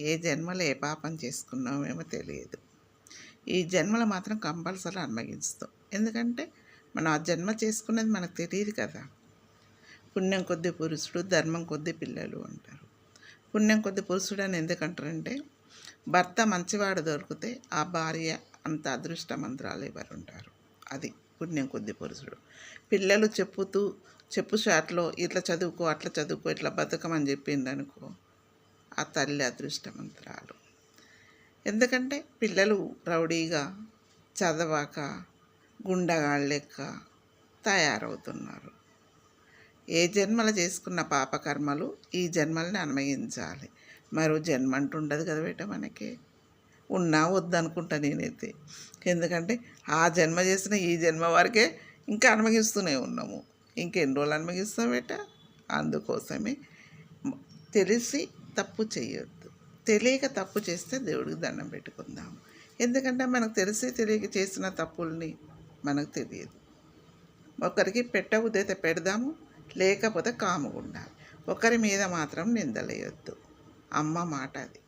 ఏ జన్మలో ఏ పాపం చేసుకున్నామేమో తెలియదు. ఈ జన్మలో మాత్రం కంపల్సరీ అనుభవిస్తాం. ఎందుకంటే మనం ఆ జన్మ చేసుకున్నది మనకు తెలియదు కదా. పుణ్యం కొద్ది పురుషుడు, ధర్మం కొద్ది పిల్లలు అంటారు. పుణ్యం కొద్ది పురుషుడు అని ఎందుకంటారంటే, భర్త మంచివాడు దొరికితే ఆ భార్య అంత అదృష్టమంతురాలు ఎవరు ఉంటారు. అది పుణ్యం కొద్ది పురుషుడు. పిల్లలు చెప్పు షాట్లో ఇట్లా చదువుకో, అట్లా చదువుకో, ఇట్లా బతుకమని చెప్పిందనుకో, ఆ తల్లి అదృష్టమంతురాలు. ఎందుకంటే పిల్లలు రౌడీగా చదవక గుండగాళ్ళ లెక్క తయారవుతున్నారు. ఏ జన్మలో చేసుకున్న పాపకర్మలు ఈ జన్మల్ని అనుభవించాలి. మరో జన్మ అంటుండదు కదా బేట మనకి. ఉన్నా వద్దనుకుంటా నేనైతే. ఎందుకంటే ఆ జన్మ చేసిన ఈ జన్మ వరకే ఇంకా అనుభవిస్తూనే ఉన్నాము. ఇంకెన్ని రోజులు అనుభవిస్తాం బేట. అందుకోసమే తెలిసి తప్పు చేయొద్దు. తెలియక తప్పు చేస్తే దేవుడికి దండం పెట్టుకుందాము. ఎందుకంటే మనకు తెలిసి తెలియక చేసిన తప్పుల్ని మనకు తెలియదు. ఒకరికి పెట్టబుద్ధి అయితే పెడదాము, లేకపోతే కాముగా ఉండాలి. ఒకరి మీద మాత్రం నిందలేయొద్దు. అమ్మ మాట అది.